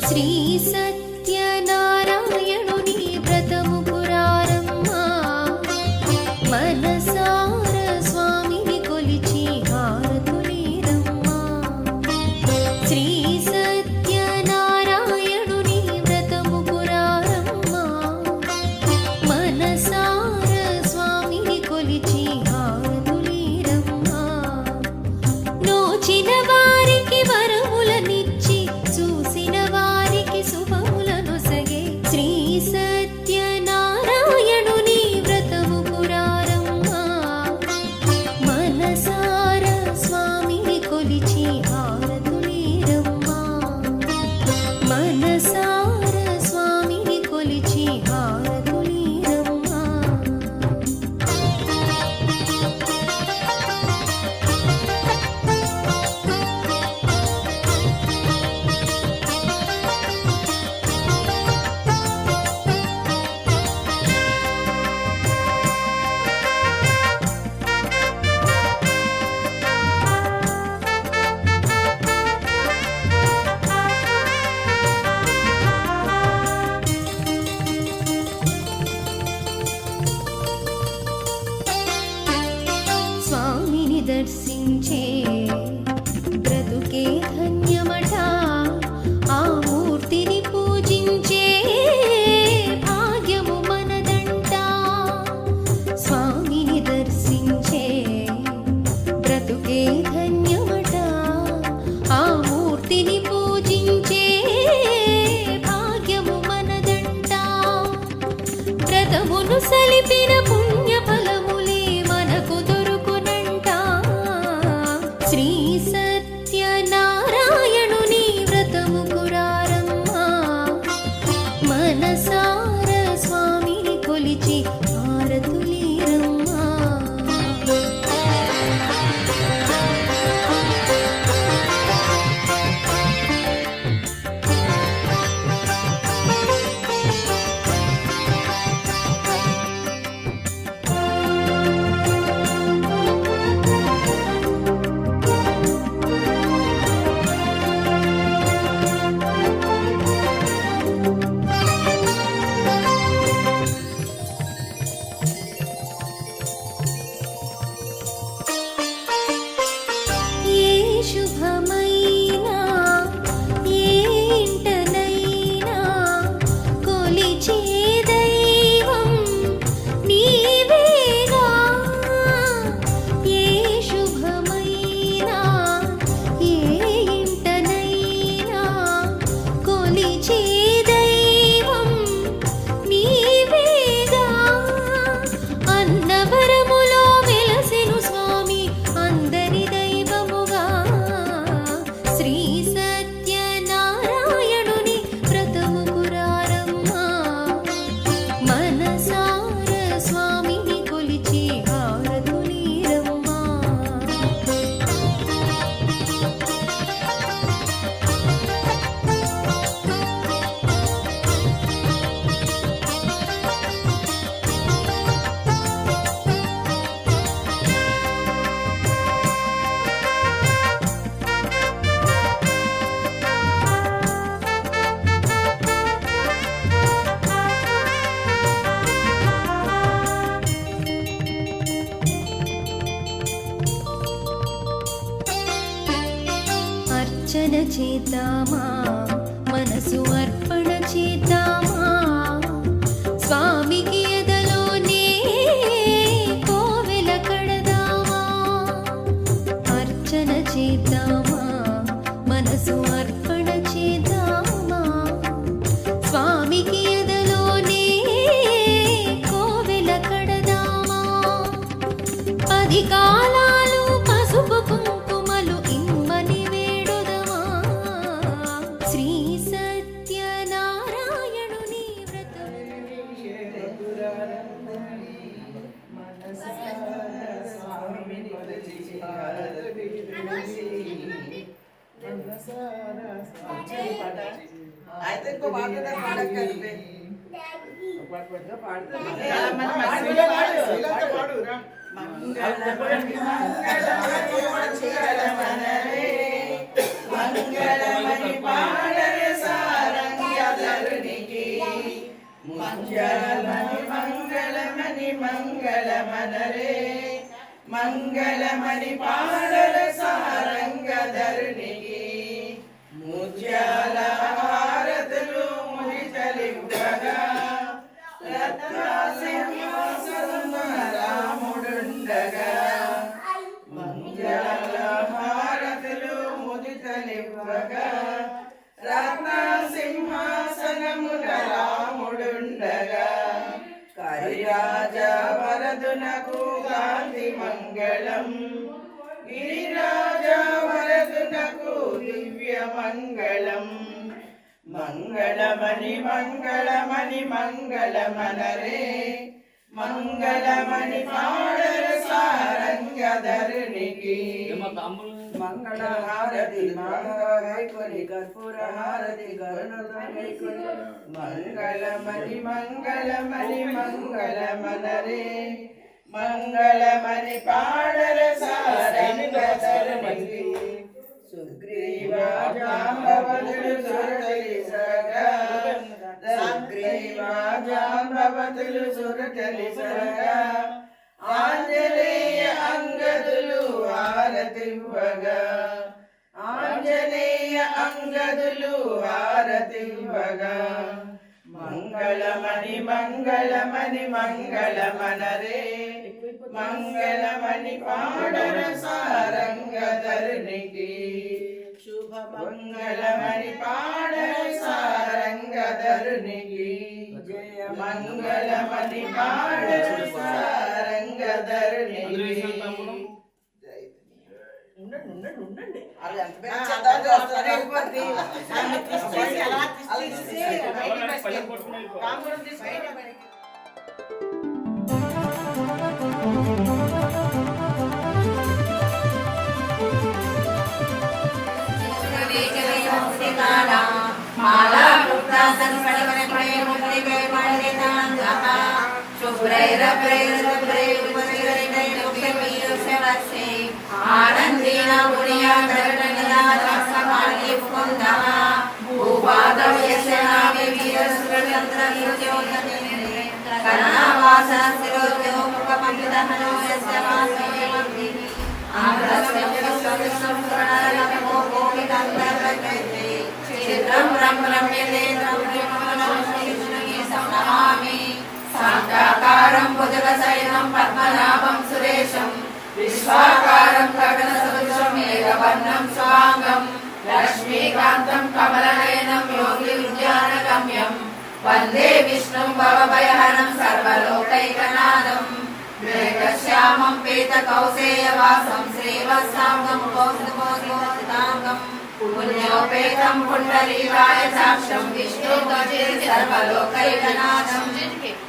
శ్రీ సత్యనారాయణుని వ్రతము పురారమ్మా మనసార స్వామిని కొలిచి హారతులీరమ్మా శ్రీ సత్యనారాయణుని వ్రతము పురారమ్మా మనసార స్వామిని కొలిచి హారతులీరమ్మా నోచిన వారికి వరములనిచ్చి చూసిన వారికి శుభములను సగే శ్రీ సత్యనారాయణుని వ్రతము పురారమ్మా మనసార స్వామిని కొలిచి హారతులీరమ్మా మనసార స్వామిని కొలిచి హారతులీరమ్మా స్వామిని దర్శించే బ్రతుకే ధన్యమట ఆ మూర్తిని పూజించే భాగ్యము మనదంట స్వామిని దర్శించే బ్రతుకే ధన్యమట ఆ మూర్తిని పూజించే భాగ్యము మనదంట వ్రతమును సలిపిన పుణ్య ఫలములే మనకు దొరుకునంట శ్రీ సత్యనారాయణుని వ్రతము పురారమ్మా మనసార స్వామిని కొలిచి హారతులీరమ్మా ఏ శుభమైనా ఏ ఇంటనైనా కొలిచే దైవం నీవేగా ఏ శుభమైనా ఏ ఇంటనైనా కొలిచే దైవం నీవేగా అన్నవరములో వెలసెను స్వామి అందరి దైవముగా శ్రీ సత్యనారాయణుని వ్రతము పురారమ్మా మనసార స్వామిని కొలిచి హారతులీరమ్మా అర్చన చేద్దామా మనసు అర్పణ చేద్దామా స్వామికి ఎదలోనే కోవెల కడదామా అర్చన చేద్దామా మనసు అర్పణ చేద్దామా స్వామికి ఎదలోనే కోవెల కడదామా 10 కాలాలు పసుపు కుంకుమలు ఇమ్మని వేడుదమా శ్రీ సత్యనారాయణుని వ్రతము అయితే ఇంకో పాట పాడకండి మంగళమణి పాడరే సారా మంగళమనరే మంగళమణి పాడర సారంగధరునికి ముత్యాల హారతులు మురితలింపగా రత్నసింహాసనమున రాముడుండగా మంగళ హారతులు మురితలింపగా రత్నసింహాసనమున రాముడుండగా కరిరాజ వరదునకు కాంతి మంగళం గిరిరాజ వరదునకు దివ్య మంగళం మంగళమణి మంగళమణి మంగళమనరే మంగళమణి పాడర సారంగధరునికి మంగళహారతి మంగళైకొని కర్పూర హారతి గరుణైకొని మంగళమణి మంగళమణి మంగళమనరే మంగళమణి పాడర సారంగధరునికి సుగ్రీవ జాంబవతులు సురకలిసగా సుగ్రీవ జాంబవతులు సురకలిసగా ఆంజనేయ అంగదులు హారతివ్వగా ఆంజనేయ అంగదులు హారతివ్వగా మంగళమణి మంగళమణి మంగళమనరే మంగళమణి పాడర సారంగధరునికి శుభ మంగళమణి పాడర సారంగధరునికి జయ మంగళమణి పాడర సారంగధరునికి ఉండండి అది ఎంత ఆనందీన పుణ్యా కరుణనిదా రసమాలి పుందః భూపాదం యశనామి వీరసురచంద్ర యుజ్యోతనే కరుణావాస శిరోజో ముఖపండితహనో యస్య వాసే ఆగ్రస్య విశ్వవిశ్వంకరణరమో భూమికందర్వైతే చిత్రం రమ్యదేంద్రం నమామి శాంతాకారం భుజగశయనం పద్మనాభం సురేశం విశ్వాకారం గగన సదృశం ఏకవర్ణం స్వాంగం లక్ష్మీకాంతం కమలనయనం యోగి విద్యానగమ్యం వందే విష్ణుం భవభయహరం సర్వలోకైకనాథం మేఘశ్యామం పీతకౌసేయవాసం శ్రీవత్సాంగం కౌస్తుభోజితాంగం పుణ్యోపేతం పుండరీకాయ సాక్షం విష్ణుగతిర్ సర్వలోకైకనాథం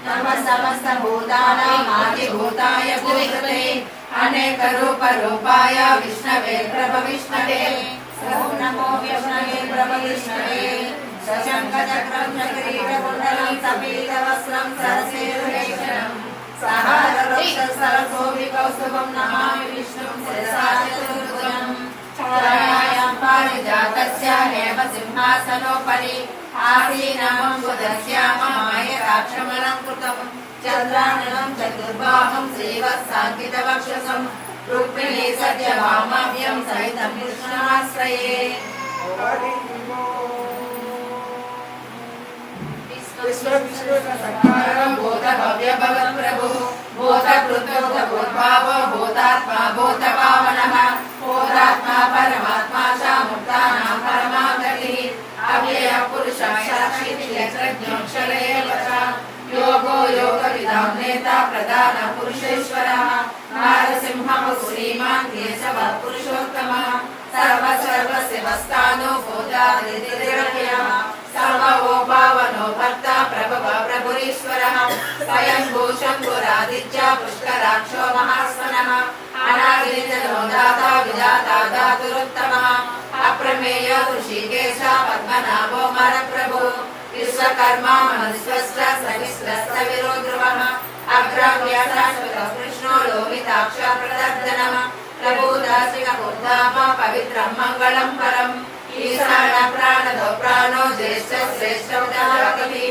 నమః సమస్త భూతానామాదిభూతాయ భూతలే అనేక రూప రూపాయ విష్ణవే ప్రభ విష్ణవే ఓం నమో విష్ణవే ప్రభ విష్ణవే శశంఖ చక్రం చక్రీట కుండలం సపీత వస్త్రం సరసేరులేశనం సహార వృక్ష సరసోభి కౌస్తుభం నమామి విష్ణుం శిరసా చతుర్భుజం ఛాయాయాం పారిజాతస్య హేమ సింహాసనోపరి ఆసీనమంబుదస్యామమాయరాక్షమలంకృతం చంద్రాననం చతుర్బాహం శ్రీవత్సాంకితవక్షసం రుక్మిణీ సత్యభామాభ్యం సహితం కృష్ణమాశ్రయే విశ్వవిశ్వసకారం భూతభవ్య భగవత్ప్రభు భూతకృతోద్భావో భూతాత్మా భూతపావనః భూతాత్మా పరమాత్మా చ ముక్తానాం పరమాగతిః అవ్యయ పురుషः సాక్షి క్షేత్రజ్ఞోక్షర ఏవ చ యోగో యోగవిదాం నేత ప్రధాన పురుషేశ్వరः నారసింహః శ్రీమాన్ కేశవः పురుషోత్తమः సర్వస్యవస్థానో భూతాదితిర్యః సర్వో భావనో భర్త ప్రభవ ప్రభురీశ్వరः స్వయంభూ శంభురాదిత్య పుష్కరాక్షో మహాస్వనः అనాదిజనో దాత విధాత ధాతురుత్తమः అప్రమేయ ఋషికేశ పద్మనాభో మరప్రభు విశ్వకర్మా మనస్వస్ర సవిస్రస్త విరోధ్రువః అగ్రవ్య శాశ్వత కృష్ణో లోహితాక్ష ప్రదర్శనః ప్రభూదాసిక బుద్ధామ పవిత్రం మంగళం పరం ఈశాన ప్రాణదో ప్రాణో జ్యేష్ఠ శ్రేష్ఠ ఉదారకవి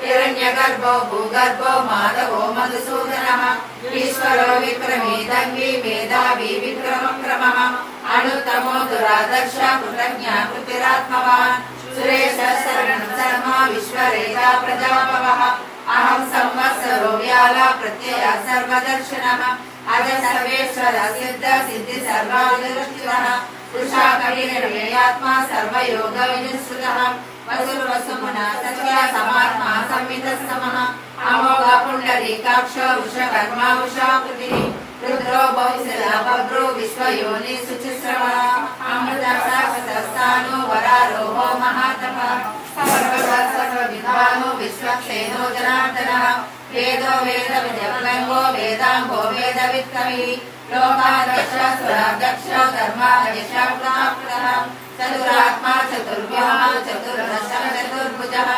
हिरण्यगर्भो भूगर्भो माधवो मधुसूदनः ईश्वरो विक्रमीदङ्गी मेधावी विक्रमक्रमः अनुत्तमो दुरादर्श कृतज्ञा कृतिरात्मवान् सुरेशः शरणं शर्मा विश्वरेता प्रजापवः अहं संवत्सरो व्याला प्रत्ययः सर्वदर्शनः अज सर्वेश्वर सिद्ध सिद्धि सर्वादिष्टितः पुरुषा कविर्निर्मयात्मा सर्वयोग विनिश्चितः वसुर्वसुमुना सत्य समात्मा संवितः समः अमोघ पुण्डरीकाक्षो वृषकर्मा वृषाकृतिः रुद्रो बहुशिला बभ्रो विश्वयोनि शुचिश्रवः अमृतसाक्षतस्थानो वरारोहो महातपः सर्वविद्वानो विश्वक्षेनो जनार्दनः वेदो वेद विद्यङ्गो वेदाङ्गो वेदवित्कविः लोकाध्यक्ष सुराध्यक्ष धर्माध्यक्ष चतुरात्मा चतुर्व्योम चतुर्दश चतुर्भुजः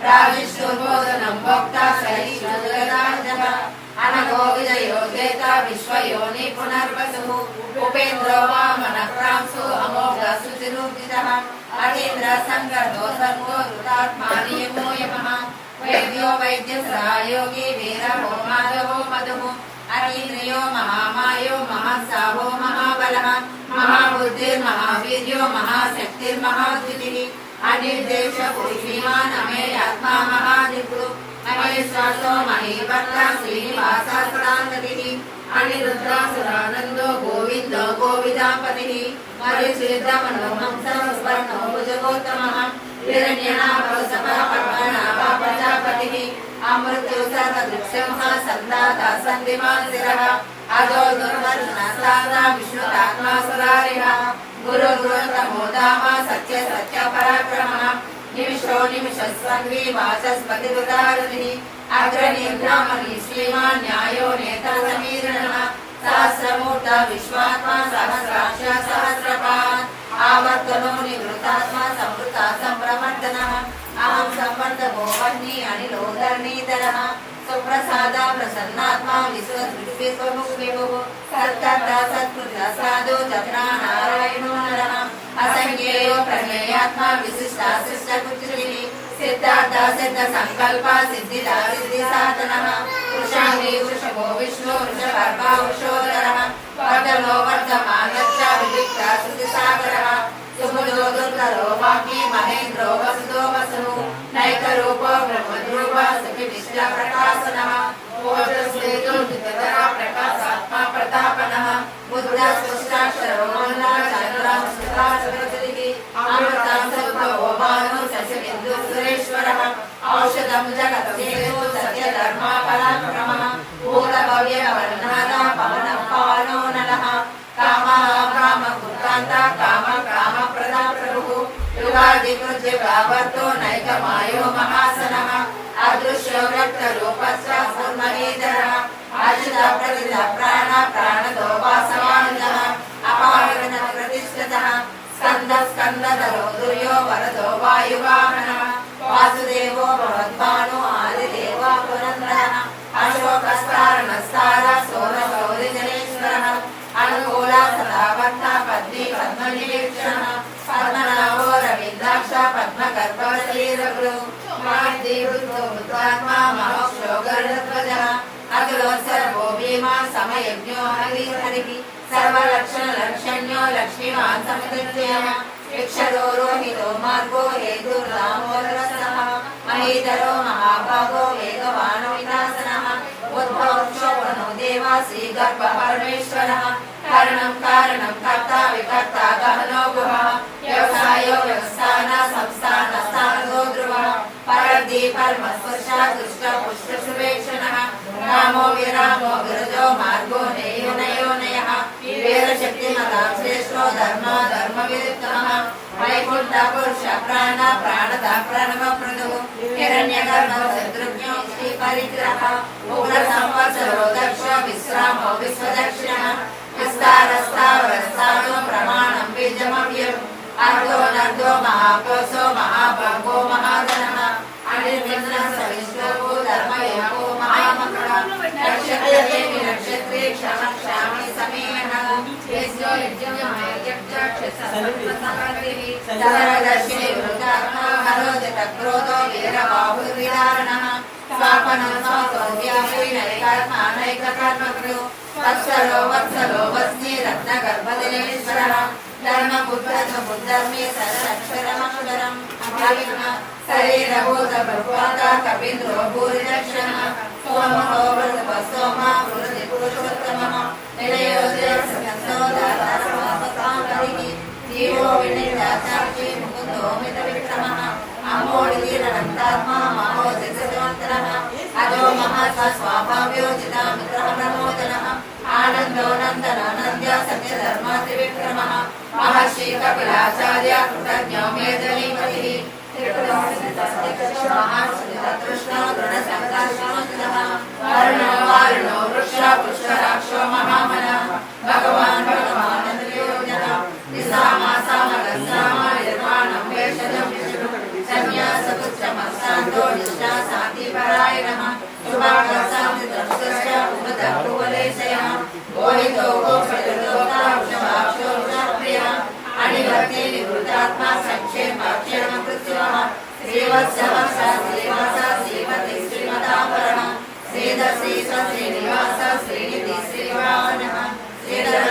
प्राविष्णुर्बोधनं भोक्ता शरीरजगदाजः अनघो विजयो जेता विश्वयोनि पुनर्वसुः उपेन्द्रो वामनक्रांसु अमोघ शुचिरूपितः अतीन्द्र संगर्भो सर्वो रुदात्मा नियमो यमः वैद्यो वैद्यसहायोगी वीरभो माधवो मधुः अतीन्द्रियो महामायो महासाहो महाबलः महाबुद्धिर्महावीर्यो महाशक्तिर्महाद्युतिः अनिर्देश पुरुषीमान् अमेयात्मा महादिक्लु अमेश्वासो महीभद्रा श्रीनिवासः सदानतिः अनिरुद्धासुरानन्दो गोविन्दो गोविदापतिः मरीचिर्दमनोहंसः स्वर्णो भुजगोत्तमः हिरण्यनाभो सपः पद्मनाभः प्रजापतिः अमृत्यो सर्वदृक्षंः सन्दाता सन्धिमान् शिरः अजो दुर्वर्णसादा विष्णुतात्मा सुरारिः गुरु गुरुतमो धाम सत्य सत्य पराक्रमः निमिषो निमिषस्वन्वी वाचस्पतिरुदारतिः अग्रनीर्ब्राह्मणी श्रीमान् न्यायो नेता समीरणः सहस्रमूर्त विश्वात्मा सहस्राक्ष सहस्रपात् आवर्तनो निवृत्तात्मा संवृता सम्प्रवर्तनः अहं संवर्धको वह्नि अनिलो धरणीधरः सुप्रसादा प्रसन्नात्मा विश्वविभुः सत्कर्ता सत्कृता साधु जत्रा नारायणो नरः असंज्ञेयो प्रमेयात्मा विशिष्टा शिष्टकुचिः सिद्धार्थ सिद्ध संकल्प सिद्धिदा सिद्धि साधनः वृषांगी वृषभो विष्णु वृषभर्मा वृषोदरः वर्धनो वर्धमानश्च विविक्ता श्रुतिसागरः सुभुजो दुर्धरो वाग्मी महेन्द्रो वसुदो वसुः नैकरूपो ब्रह्मद्रूप सुखिविष्ट प्रकाशनः ओजस्वेदोदितधरा प्रकाशात्मा प्रतापनः बुद्धस्पष्टाक्षरो मन्दाचन्द्रः सुधाचरतिः अमृतांसुभवो भानु शशिबिन्दु सुरेश्वरः औषधं जगत्सेतु सत्यधर्मा पराक्रमः भूतभव्यवर्णनादा पवनः पावनो नलः कामः कामकुर्तान्ता कामप्रदा प्रभुः युगादिकृत्यभावर्तो नैकमायो महासनः अदृश्यो व्यक्तरूपश्च पूर्णनीधरः अच्युतप्रतिद प्राण प्राणदो वासवानुजः अपारगण प्रतिष्ठितः स्कन्दः स्कन्दधरो दुर्यो वरदो वायुवाहनः वासुदेवो भगवद्भानो आदिदेवो पुरन्दरः अशोकस्तारणस्तारः सोरशौरिजनेश्वरः अनुकूला सदावर्ता पद्मी पद्मनिवीक्षणः पद्मनाभो रवीन्द्राक्ष पद्मगर्भश्रीरगुरु महादेवृद्धो बुद्धात्मा महोक्षो गरुडध्वजः अखिलोत्सर्गो भीमा समयज्ञो हरिः सर्वलक्षणलक्षण्यो लक्ष्मीवान् समितिर्जयः इक्षरो रोहितो मार्गो हेतुर्रामोदरसः महीधरो महाभागो वेगवानो विनाशनः उद्भवक्षोभनो देवा श्रीगर्भ परमेश्वरः कारणं कारणं कर्ता विकर्ता गहनो गुहः व्यवसायो व्यवस्थान संस्थान स्थानो ध्रुवः परद्धि परमस्पर्शा दुष्ट पुष्ट सुवेक्षणः रामो विरामो विरजो मार्गो नेयो नयो नयः वीरशक्तिमतां श्रेष्ठो धर्मो धर्मविरुद्धः वैकुण्ठ पुरुष प्राण प्राणदा प्रणवप्रदुः हिरण्यगर्भो शत्रुघ्नो श्रीपरिग्रहः उग्रसंवत्सरो दक्ष विश्रामो विश्वदक्षिणः विस्तारस्तावरस्तानो प्रमाणं बीजमव्यम् अर्धो नर्धो महाकोशो महाभागो महाधनः अनिर्विघ्नः सविष्णुः धर्मयोगो महामकरः नक्षत्रे नक्षत्रे क्षमक्षामि समेनः यज्ञो यज्ञमयज्ञ क्षत्रसर्वसमृद्धिः सर्वदर्शे वृद्धात्मा वीरहरोजतक्रोधो वीरबाहुर्विदारणः स्वापनं स्वातोऽध्यापीनैकर्माणैककर्मकृ वत्सलो वत्सलो वस्नि रत्नगर्भदिनेश्वरः धर्मबुद्धर्मी सरक्षरमक्षरम् शरीरभूतभगवता कपीन्द्रो भूरिदक्षिणः सोमो सोमा पुरुषोत्तमः निलयोजयसो जीवो विनिर्दाचाक्षी मुकुन्दो मितविक्रमः अमोढीरनन्तात्मा महोजगजवन्तरः अजो महास्वाभाव्योजिता मित्रप्रमोदनः आनन्दो नन्दनो नन्द्य सत्यधर्मात्रिविक्रमः महर्षि कपिलाचार्य कृतज्ञो मेदनीपतिः महाकृष्णो दृढसङ्कर्षणोचितः वर्णो वारुणो वृक्ष पुष्कराक्षो महामनः भगवान् निर्वाणं वेषजं सन्न्यासपुच्छमस्तान्तो निष्ठा शान्तिपरायणः शुभाङ्गसान्तिद्रष्टस्य उपदभुवलेशयः गोहितो गोक्षलोकाक्षमाक्षो वृषप्रियः अनिवर्ति निवृतात्मा संक्षेमाक्षरमकृत्योः श्रीवत्सवः श्रीवासः श्रीमति श्रीमतापरः श्रीधर श्रीनिवास श्रीनिधि श्रीवाहनः श्रीधर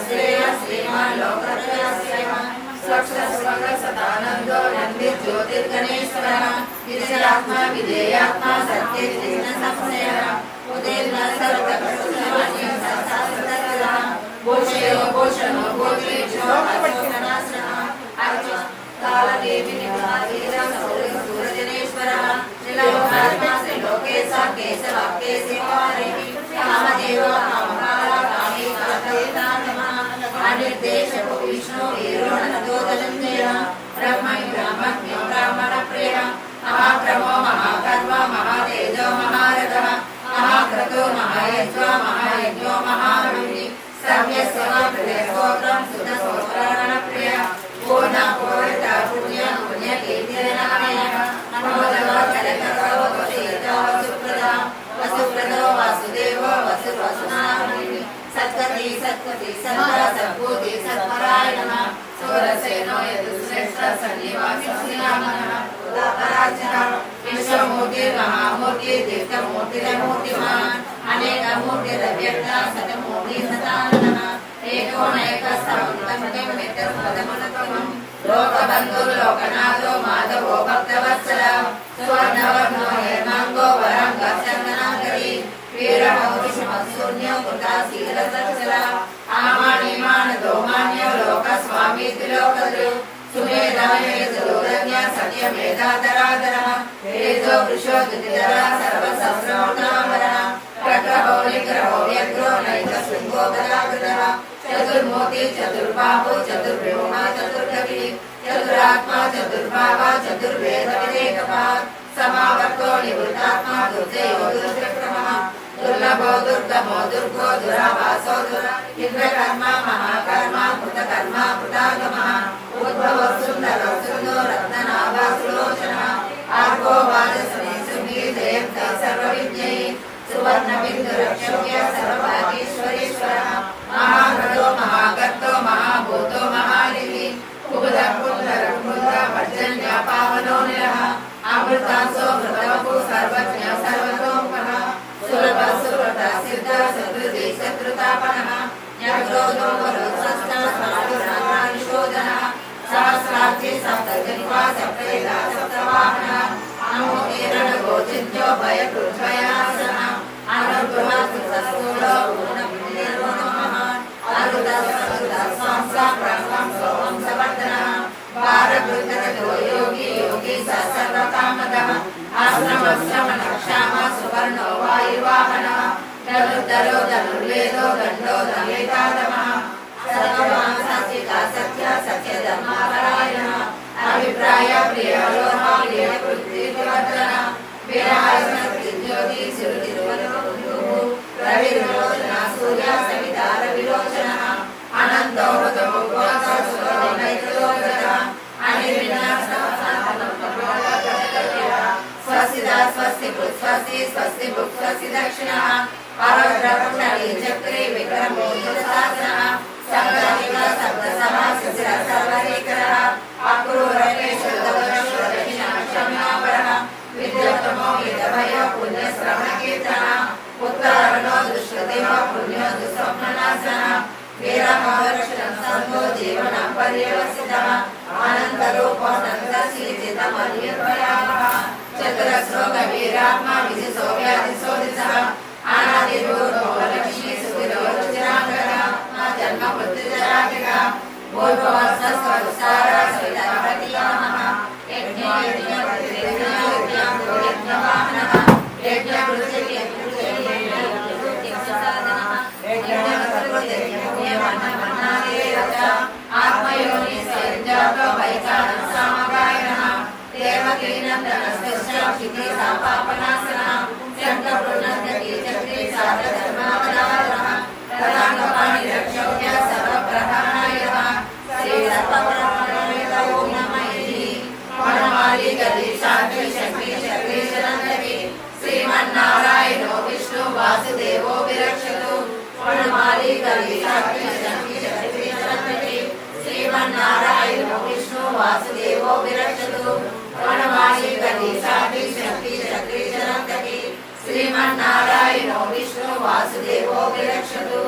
श्रेय श्रीमान् लोकत्रयश्रेयः स्वच्छस्वग सदानन्दो नन्दी ज्योतिर्गणेश्वरः विजयात्मा विधेयात्मा सत्येन्द्रसंशयः उदीर्ण सर्वकर्तृत्वमन्यं संसारतरः भूषयो भूषणो भूषेशो अशोकनाशनः अर्जुन कालदेवी निवासीरः सूर्यजनेश्वरः त्रिलोकात्मा त्रिलोकेश केशवाक्येशिवारिः कामदेव कामकाला कामेकातवेदानमः अनिर्देशको विष्णु वीरो धनञ्जयः ब्रह्मज्ञो ब्राह्मणप्रियः महाक्रमो महाकर्म महातेजो महारथः महाक्रतो महायज्वा महायज्ञो महारुणि सर्वस्वोत्रं सुतसोत्राणप्रियः पूर्णपूर्णता पुण्य पुण्यकीर्तिरनामयः नमोदलो जलकरो दोषितो वसुप्रदा वसुप्रदो वासुदेवो वसुवसुनामि सत्कति सत्कति सत्ता सद्बुद्धि सत्परायणः सूरसेनो यदुश्रेष्ठ सन्निवासः पराजनः विश्वमूर्ति महामूर्ति तीर्थमूर्तिरमूर्तिमान् अनेकमूर्तिरव्यक्ता सतमूर्ति सदाननः एकोनैकस्तमं लोकबन्धु लोकनाथो माधवो भक्तवत्सलः सुवर्णवर्णो हेमाङ्गो वरङ्गचन्दनाकरी वीरमौरुषमशून्यो कृताशीलसत्सलः आमानिमानदो मान्यो लोकस्वामी त्रिलोकदृ सुमेधामेधुरज्ञ सत्यमेधाधराधरः तेजो वृषो दुतिधरः सर्वसहस्रमूर्तामरः प्रग्रहो निग्रहो व्यग्रो नैकशृङ्गो गदाकृतः चतुर्मूर्ति चतुर्बाहु चतुर्व्यूह चतुर्गतिः चतुरात्मा चतुर्भावा चतुर्वेदविदेकपात् समावर्तो निवृत्तात्मा दुर्जयो दुर्विक्रमः दुर्लभो दुर्गमो दुर्गो दुरावासो इंद्रकर्मा महाकर्मा कृतकर्मा कृतागमः उद्भवो सुन्दरो सुन्दो रत्ननाभा सुलोचनः आर्गो वाजस्वी सुगी जयन्ते सर्वविद्यै सुवर्णबिन्दुरक्षोभ्य सर्वभागीश्वरेश्वरः महाभ्रतो महागर्तो महाभूतो महानिधि कुबुधपुण्डरपुण्डवर्जन्य पावनो निलः अमृतांसो मृतवपु सर्वज्ञ सर्वतोमुखः सुलभ सुव्रत सिद्ध सद्वृति शत्रुतापनः न्यक्रोधो वरुस्वस्थ स्मारुरानिशोधनः सहस्राब्धि सप्तजन्मा सप्तवेदा सप्तवाहनः नमोतीरणगोचिन्त्यो भयकृद्भयासनः अनुग्रहकृतस्थूलो पूर्णपुण्यनिर्गुणः अरुदस्सवर्धनः भारकृततो योगी योगी सर्वकामदः आश्रमश्रमणक्षाम सुवर्णो वायुवाहनः धनुर्धरो धनुर्वेदो दण्डो दण्डेतादमः सर्ववान् सात्विका सत्य सत्यधर्मपरायणः अभिप्राय प्रियलोह प्रियकृतिवर्धनः विराजनज्योति सुरतिरुवरुः रविर्लोचनः सूर्य सविता रविलोचनः अनन्तो स्वस्ति स्वस्ति स्वस्ति स्वस्ति दक्षिणः परद्रपुण्डली चक्रे विक्रमो दुरसासनः सप्तदिव सप्तसः सर्वरेकरः अक्रूरकेशोदवश्वर ధర్మవతీయో నమః యజ్ఞయజ్ఞ యజ్ఞవాహనః యజ్ఞకృత్య యజ్ఞసాధనః యజ్ఞకృత్య యజ్ఞమన్నమన్నాదేవత ఆత్మయోని స్వయంజాతో వైకారం సమగాయనః దేవకీనందనస్తస్య క్షితి సాపాపనాశనః శంఖపుణ్యతి చక్రీ సాధర్మావదారః తదాంగపాణి రక్షౌర్య సర్వప్రధానాయః శ్రీ సర్వప్రధానాయ ఓం నమః వనమాలి గది శాంతి శక్తి శక్తీశనందకి శ్రీమన్నారాయణో విష్ణు వాసుదేవో విరక్షతు వనమాలి గది శాంతి శక్తి శక్తీశనందకి శ్రీమన్నారాయణో విష్ణు వాసుదేవో విరక్షతు వనమాలి గది శాంతి శక్తి శక్తీశనందకి శ్రీమన్నారాయణో విష్ణు వాసుదేవో విరక్షతు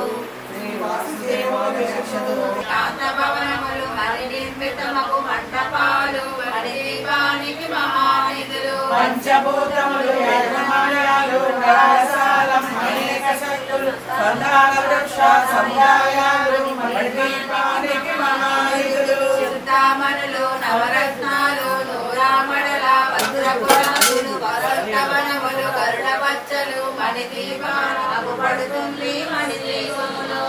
కాంతభవనములు హరి నిర్మితమగు మంటపాలు హరిదీపానికి మహానిధులు పంచభూతములు యజ్ఞమాయాలు కళాశాలం అనేక శక్తులు సంతాన వృక్ష సముదాయాలు మణిదీపానికి మహానిధులు చింతామణులు నవరత్నాలు నూరామడల వజ్రపురాలు వసంతవనములు గరుడ పచ్చలు మణిదీపాలు అగుపడుతుంది మణిదీపములు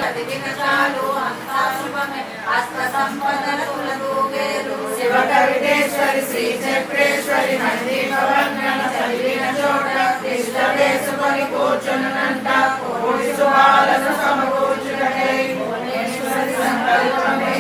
ప్రతిదినచాలు అంతా శుభమే హస్త సంపదలకు వేరు శివకవిటేశ్వరి శ్రీ చక్రేశ్వరి మణిదీపవర్ణన చదివిన చోట తిష్ట వేసుకొని కూర్చునంట కోటి శుభాలను సమకూర్చుటకై భువనేశ్వరి సంకల్పమే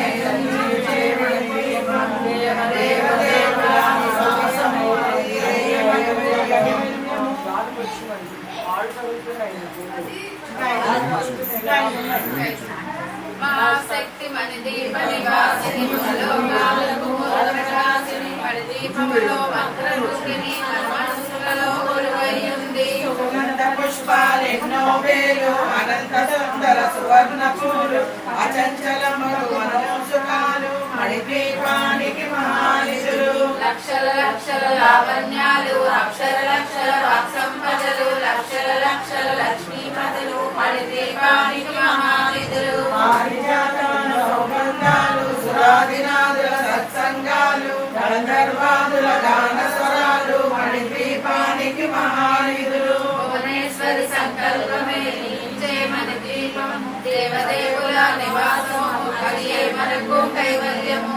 శక్తి మణిదీపని వాసిని ములోకాలకు మూలప్రకాశిని మణిదీపములో మంత్రరూపిణి మనసులలో కొలువైయుంది సుగంధ పుష్పాలెన్నో వేలు అనంత సుందర సువర్ణ పూలు అచంచలములు మనోసుకాలు మణిదీపానికి మహానిధులు లక్షల లక్షల లావణ్యాలు అక్షర లక్షల వాక్సంపదలు లక్షల లక్షల లక్ష్మీపదలు మణిదీపానికి మహానిధులు పారిజాతవన సౌగంధాలు సురాదినాదుల సత్సంగాలు గంధర్వాదుల గాన స్వరాలు మణిదీపానికి మహానిధులు భువనేశ్వరి సంకల్పమే నీచే మణిదీపము దేవదేవుల నివాసము కలిగే మనకు కైవల్యము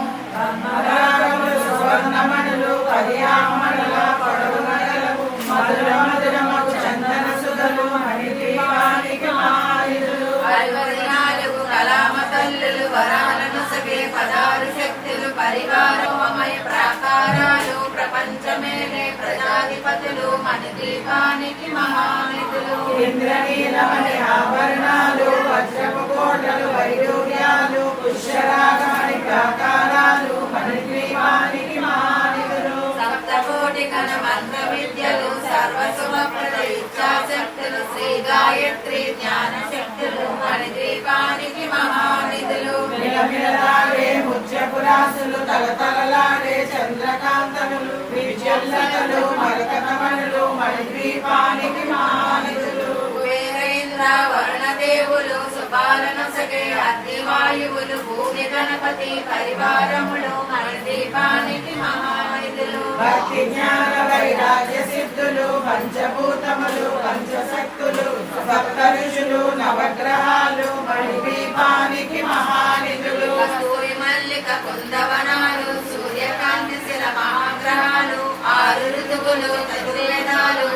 మదారములు సువర్ణమణులు పదియామణుల పొడవు నగలకు మధుర మధురమగు చందన సుధలు మణిదీపానికి మహానిధులు 64 కళామ తల్లులు వరాలను సగే 16 శక్తులు పరివారమయ ప్రాకారాలు ప్రపంచమేలే ప్రజాధిపతులు మణిదీపానికి మహానిధులు ఇంద్రనీలమణి ఆభరణాలు వజ్రపు కోటలు వైడూర్యాలు పుష్యరాగమణి ప్రాకారాలు మణిదీపానికి మహానిధులు సప్తకోటి కణ మంత్ర విద్యలు సర్వశుభప్రద ఇచ్ఛాశక్తులు శ్రీ గాయత్రి జ్ఞాన శక్తులు మణిదీపానికి మహానిధులు మిలమిలలాడే ముత్యపురాసులు తలతలలాడే చంద్రకాంతములు విద్యుల్లతలు మరకతమణులు మణిదీపానికి మహానిధులు కుబేరేంద్ర వరుణదేవులు సుపాలను సగే అగ్నివాయువులు భూమి గణపతి పరివారములు మణిదీపానికి మహానిధులు భక్తి జ్ఞాన వైరాగ్య సిద్ధులు పంచభూతములు పంచశక్తులు సప్త ఋషులు నవగ్రహాలు మణిదీపానికి మహానిధులు కస్తూరి మల్లిక కుందవనాలు సూర్యకాంతి శిల మహాగ్రహాలు 6 ఋతువులు చతుర్వేదాలు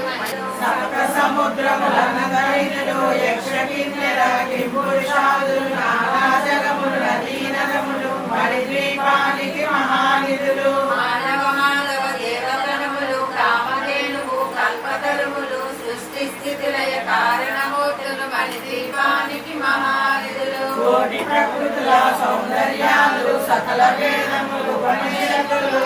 సప్త సముద్రములనదైనలు యక్ష కిన్నెర కింపురుషాదులు నానా జగములు నదీ నదములు మణిదీపానికి మహానిధులు మానవ మాధవ దేవగణములు కామధేనువు కల్పతరువులు సృష్టి స్థితిలయ కారణమూర్తులు మణిదీపానికి మహానిధులు కోటి ప్రకృతుల సౌందర్యాలు సకల వేదములు ఉపనిషత్తులు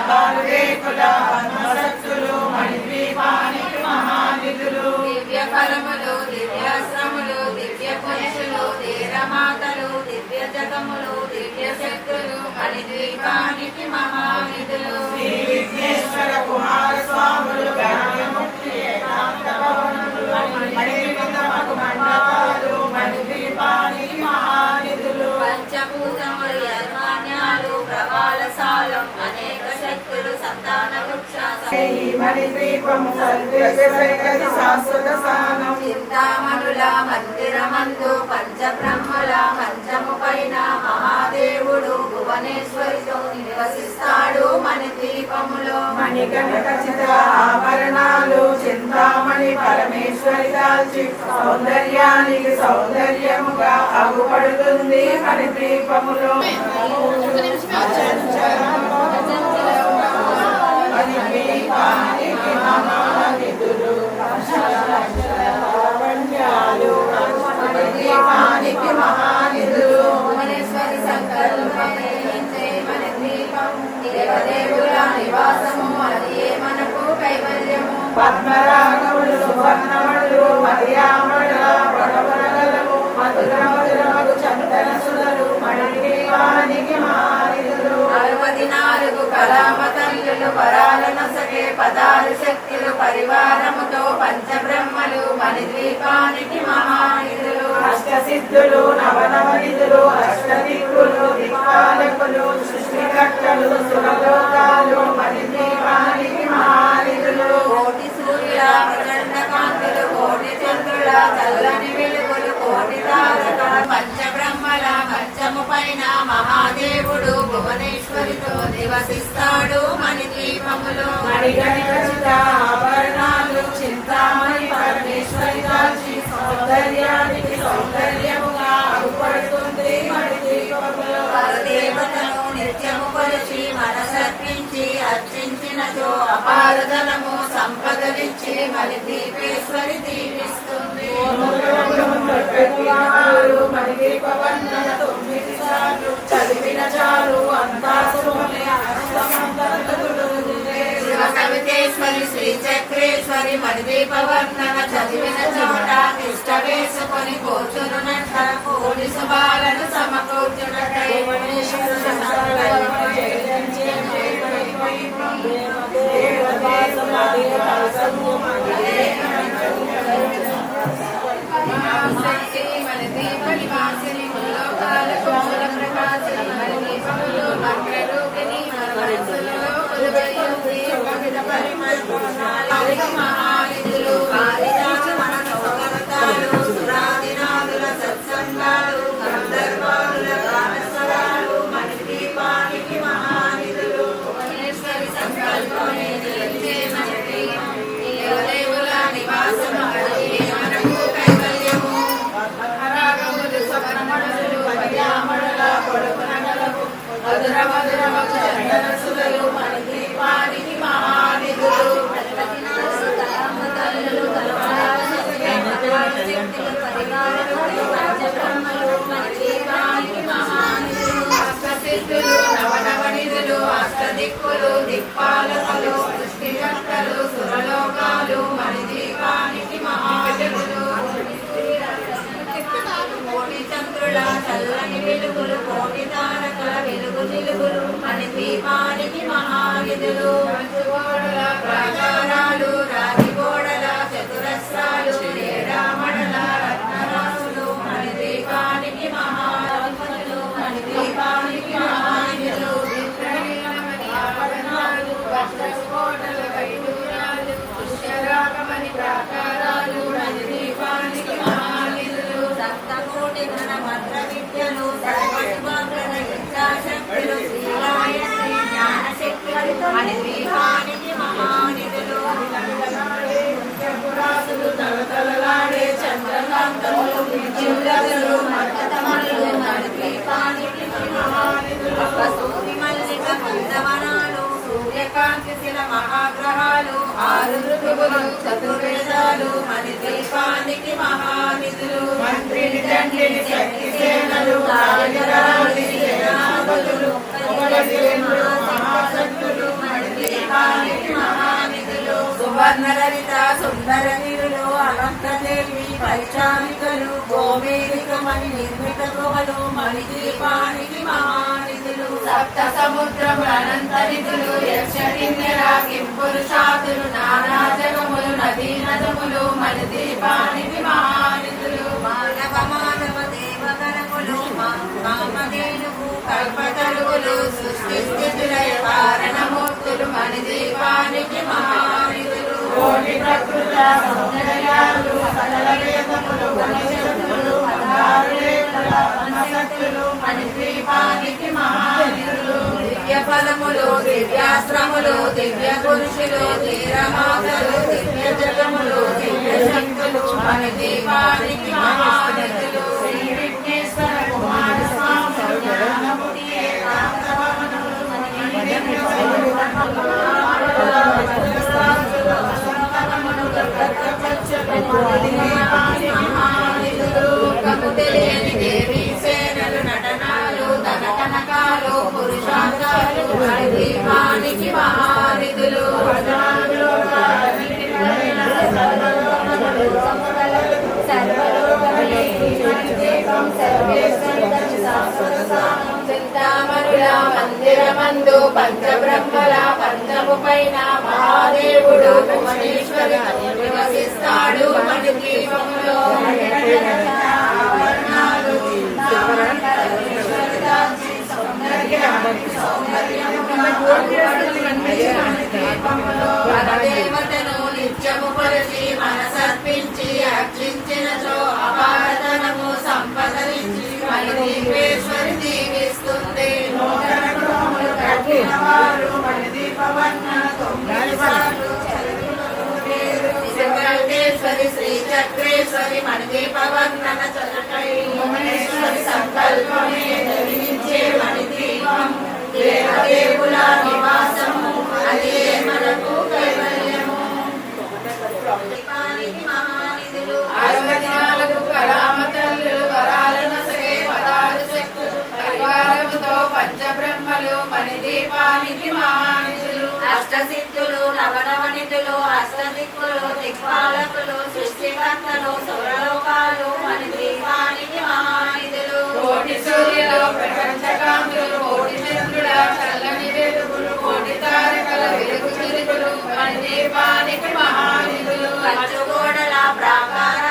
బాలురేకుల పద్మశక్తులు మణిదీపానికి మహానిధులు దివ్య ఫలములు దివ్యాశ్రములు దివ్య పురుషులు ధీరమాతలు దివ్య జగములు దివ్య శక్తులు మణిదీపానికి మహానిధులు శ్రీ విఘ్నేశ్వర కుమార స్వాములు జ్ఞానముక్తి ఏకాంత భవనములు మణిదీపములకు మండపాలు మణిదీపానికి మహానిధులు పంచభూతములు యర్మాన్యాలు మణిద్వీపము సర్వేశ్వరి శాశ్వత స్థానం. చింతామణుల మందిరమందు పంచబ్రహ్మల మంచము పైన మహాదేవుడు భువనేశ్వరితో నివసిస్తాడు మణిద్వీపములో. మణికణిక చిత్ర ఆభరణాలు చింతామణి పరమేశ్వరి దాల్చి సౌందర్యానికి సౌందర్యముగా అగుపడుతుంది మణిద్వీపములో. మణిద్వీపానికి మహానిధులు మణిద్వీపానికి మహానిధులు. భువనేశ్వరి సంకల్పమే మణిద్వీపం దేవదేవుల నివాసము అదే మనకు కైవల్యము. పద్మరాగములు సువర్ణమణులు మరియామణుల పొడవరగలము మధుర మధురమగు చందన సుధలు మణిద్వీపానికి మహానిధులు. 64 కళామతల్లులు వరాలనొసగే 16 శక్తులు పరివారముతో పంచబ్రహ్మలు మణిద్వీపానికి మహానిధులు. అష్టసిద్ధులు నవనవనిధులు అష్టదిక్కులు దిక్పాలకులు సృష్టికర్తలు సురలోకాలు మణిద్వీపానికి మహానిధులు. కోటి సూర్యుల ప్రచండ కాంతులు కోటి చంద్రుల చల్లని వెలుగులు కోటి తారకల పంచబ్రహ్మల మంచము పైన మహాదేవుడు భువనేశ్వరితో నివసిస్తాడు మణిద్వీపములో. మణిగణిక చిత్ర ఆభరణాలు చింతామణి పరమేశ్వరి దాల్చి సౌందర్యానికి సౌందర్యముగా అగుపడుతుంది మణిద్వీపములో. దేవతను నిత్యము కొలిచి మనసర్పించి అర్చించినచో అపారధనము సంపదలిచ్చి మణిద్వీపేశ్వరి దీవిస్తుంది. మణిదీపవన్నన 9 సార్లు చదివిన చాలు అంతా శుభమే శివ కవితేశ్వరి శ్రీ చక్రేశ్వరి మణిదీపవర్ణన చదివిన చోట నిష్ట వేసుకొని కూర్చునునట్ట కోడి శుభాలను సమకూర్చునటై మణిదీప నివాసిని ముల్లోకాలకు మూల ప్రకాశిని మణిదీపములో మంత్రరూపిణి మనసులలో కొలువైయుంది కవిత పరిమళ మహానిధులు ఆదిరాజమన సౌగతాలు సురాదినాదుల సత్సంగాలు గంధర్వాదుల గానస్వరాలు మణిదీపానికి మహానిధులు. భువనేశ్వరి సంకల్పమే నిలిచే మణిదీపం దేవదేవుల నివాసము అదే మనకు కైవల్యము. పద్మరాగములు స్వర్ణమణులు మరియామణుల పొడవునగలము మధుర మధురమగు చందన సుధలు మణిద్వీపానికి మహానిధులు. అష్టసిద్ధులు నవనవనిధులు అష్టదిక్కులు దిక్పాలకులు సృష్టికర్తలు సురలోకాలు మణిద్వీపానికి మహానిధులు. కోటి చంద్రుల చల్లని వెలుగులు కోటి తారకల వెలుగు నిలుగులు మణిద్వీపానికి మహానిధులు. మంచుగోడల ప్రాకారాలు రాతిగోడల చతురస్రాలు ఏడామణుల రత్నరాసులు మణిద్వీపానికి మహానిధులు. మణిద్వీపానికి మహానిధులు. చిత్రహీనమణి ఆభరణాలు వజ్రకోటల వైడూరాలు పుష్యరాగమణి ప్రాకారాలు మణిద్వీపానికి మహానిధులు. సప్తకోటి ఘన మంత్ర విద్యలు సర్వశుభాగ్రత ఇచ్ఛాశక్తులు శ్రీరాయశ్రీ జ్ఞానశక్తులు మణిద్వీపానికి మహానిధులు. పురాసులు తలతలలాడే చంద్రకాంతములు విద్యుల్లతలు మర్కతమణులు మణిద్వీపానికి మహానిధులు. సూరి మల్లిక కుందవనాలు సూర్యకాంతి శిల మహాగ్రహాలు 6 ఋతువులు చతుర్వేదాలు మణిద్వీపానికి మహానిధులు. మంత్రిని తండ్రిని శక్తి సేనలు రాజరాజి సేనాపతులు మొగలిరేంద్రులు మహాశక్తులు మణిద్వీపానికి మహానిధులు. సువర్ణలలిత సుందర నిరులు అనంతదేవి పరిచారికలు గోమేరికమణి నిర్మిత గృహలు మణిద్వీపానికి మహానిధులు. సప్త సముద్రముల అనంత నిధులు యక్షకిన్నెర కింపురుషాదులు నానా జగములు నదీ నదములు మణిద్వీపానికి మహానిధులు. మానవ మానవ దేవగణములు కామధేనువు కల్పతరువులు సృష్టి స్థితులయ కారణమూర్తులు మణిద్వీపానికి మహానిధులు. సౌందర్యాలు సకల వేదములు గణశక్తులు పదారులేఖల మనశక్తులు మణిద్వీపానికి మహానిధులు దివ్య ఫలములు దివ్యాశ్రములు దివ్య పురుషులు ధీరమాతలు దివ్య జగములు దివ్య శక్తులు మన దీపానికి మహానిధులు శ్రీ విఘ్నేశ్వర కుమార స్వామి జ్ఞానముని ఏకాంతవనులు తెలియని దేవీ సేనలు నటనాలు ధన కనకాలు పురుషార్థాలు మన దీపానికి మహానిధులు చింతామణుల మందిరమందు పంచబ్రహ్మల పంచము పైన మహాదేవుడు భువనేశ్వరి నివసిస్తాడు మన దీపములో ఆభరణాలు దేవతను నిత్యము కొలిచి మనసర్పించి అర్చించినచో అపారధనము సంపదలించి మన దీపేశ్వరి దీవిస్తుంది శంకరేశ్వరి శ్రీ చక్రేశ్వరి మణిదీపవర్ణన చలకై భువనేశ్వరి సంకల్పమే ధరించే మణిదీపం దేవదేవుల నివాసము అదే మనకు కైవల్యము దీపానికి మహానిధులు 64 కళామతల్లు వరాలను సగే పదాలు శక్తులు పరివారముతో పంచబ్రహ్మలు మణిదీపానికి మహానిధులు అష్టసిద్ధులు నవనవనిధులు అష్టదిక్కులు దిక్పాలకులు సృష్టికర్తలు సురలోకాలు మణిదీపానికి మహానిధులు కోటి సూర్యులు ప్రపంచకాంతులు కోటి చంద్రుల చల్లని వెలుగులు కోటి తారకల వెలుగు చిరుకులు మణిదీపానికి మహానిధులు పంచగోడల ప్రాకార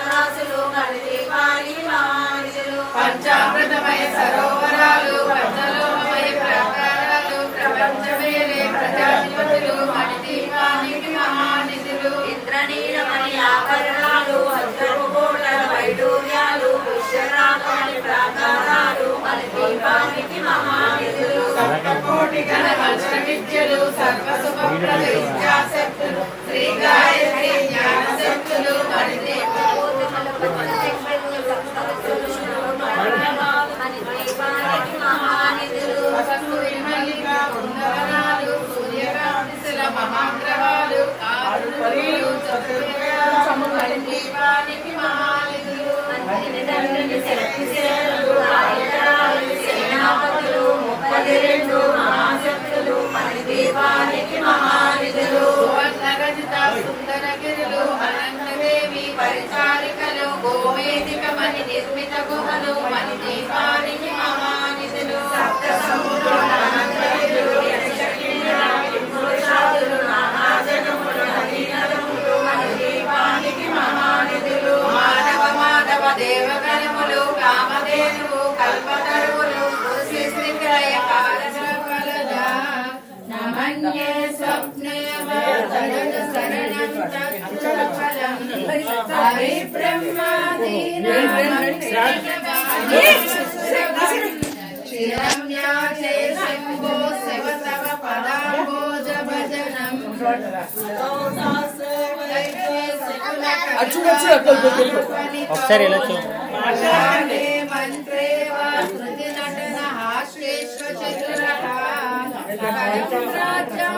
రాసులు మణిదీపానికి మహానిధులు పంచామృతమయ సరోవరాలు పంచలోమయ ప్రాకారాలు ప్రపంచమేలే ప్రజాధిపతులు మణిదీపానికి మహానిధులు ఇంద్రనీలమణి ఆభరణాలు అద్దపు కోటల వైడూర్యాలు పుష్యరామణి ప్రాకారాలు మణిదీపానికి మహానిధులు సప్తకోటి గణ వజ్ర విద్యలు సర్వసుభప్రద విద్యాశక్తులు శ్రీ గాయత్రి జ్ఞానశక్తులు మణిదీపానికి మహానిధులు వసంతు విమల్లిక కుందవనాలు సూర్యకాంతిశల మహాగ్రహాలు ఆరుపరీలు చతుర్వేదము మణిదీపానికి మహానిధులు శక్తిశేనులు ఆయరాలు సేనాపతులు 32 మహాశక్తులు మణిదీపానికి మహానిధులు సువర్ణరజిత సుందరగిరులు అనంతదేవి పరిచారికలు గోవేదిక మణి నిర్మిత గుహలు మణిదీపానికి మహానిధులు సప్త సముద్రులు అనంతగిరులు పురుషాదులు నానాజగములు నదీనదములు మణిదీపానికి మహానిధులు మానవ మాధవ దేవగణములు కామధేనువు కల్పతరువులు శ్రీశ్రీకరయ కారజకలజ నమన్యే స్వప్నే వదన శరణం చక్షుఫలం హరి చిరమ్యాచే శంభో శివ తవ పదాంబోజ భజనం ఒకసారి ఇలా చూ మంత్రే వా కృతి నటన హాస్యేశ్వ చతురః రాజ్యం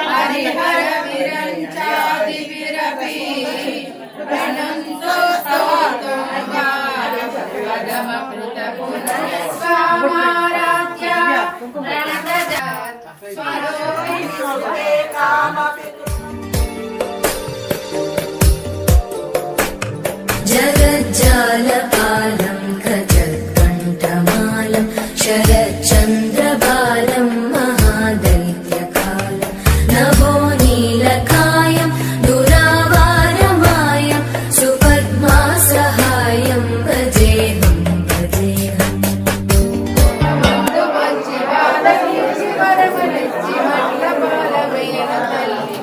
హరిహర విరంచాది విరపి ప్రణంతో స్తోత్రం పదమ కృత పునఃస్వామారాధ్య ప్రణతజాత్ స్వరోహిణి కామపి जगज्जालपालं गजत्कण्ठमालं शरच्चन्द्रबालं महादैत्यकालं नभोनीलकायं दुरावारमायं सुपद्मासहायं भजेऽहं भजेऽहम् మందు మంచి బాలకి చివరమనిచ్చి మట్ల బాలమైన తల్లి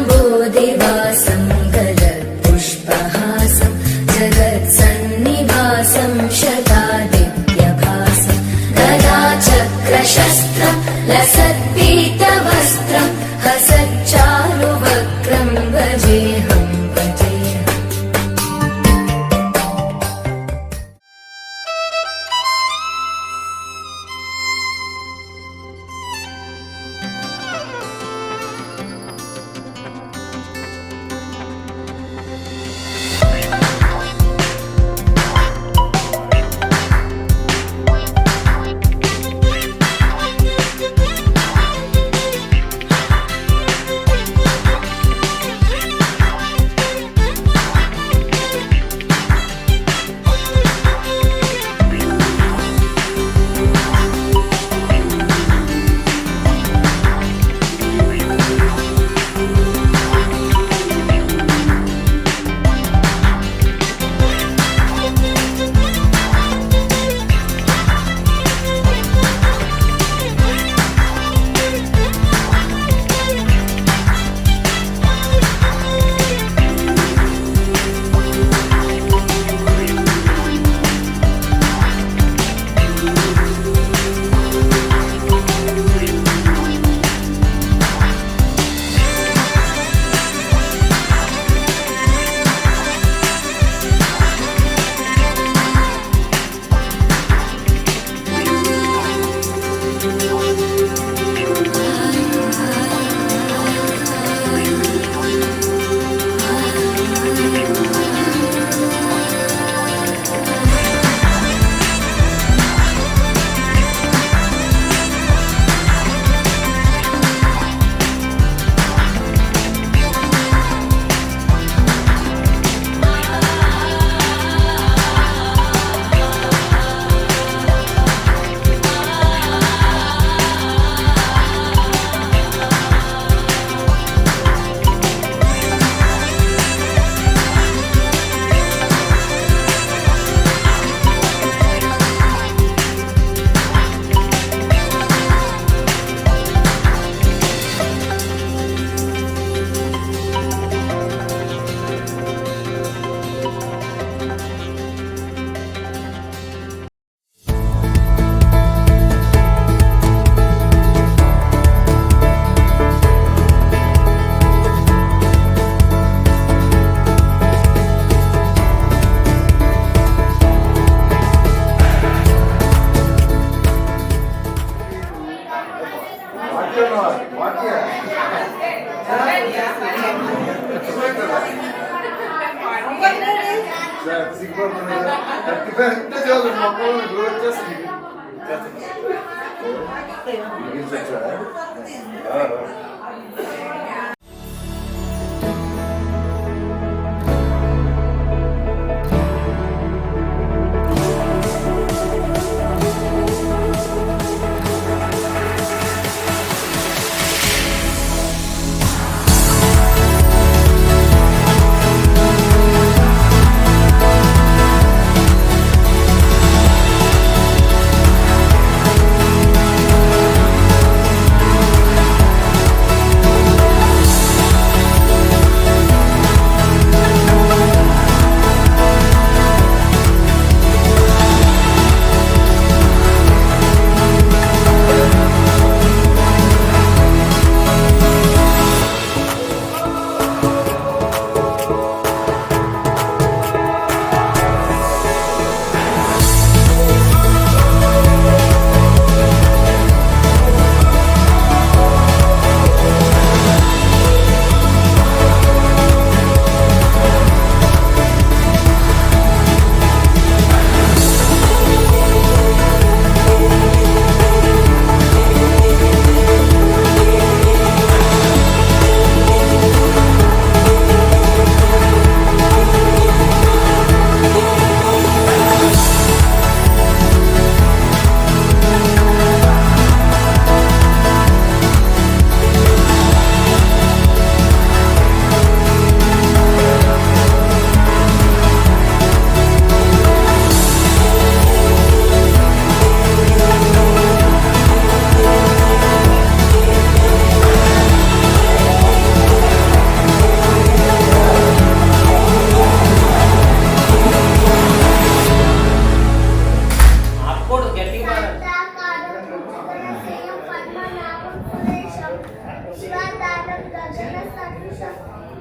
सदाम्बोधिवासं गलत्पुष्पहासं जगत्सन्निवासं शतादित्यभासं गदाचक्रशस्त्रं लसत्पीतवस्त्रं हसच्चारुवक्त्रं भजेऽहं भजेऽहम्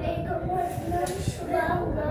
లేకపోతే శుభంగా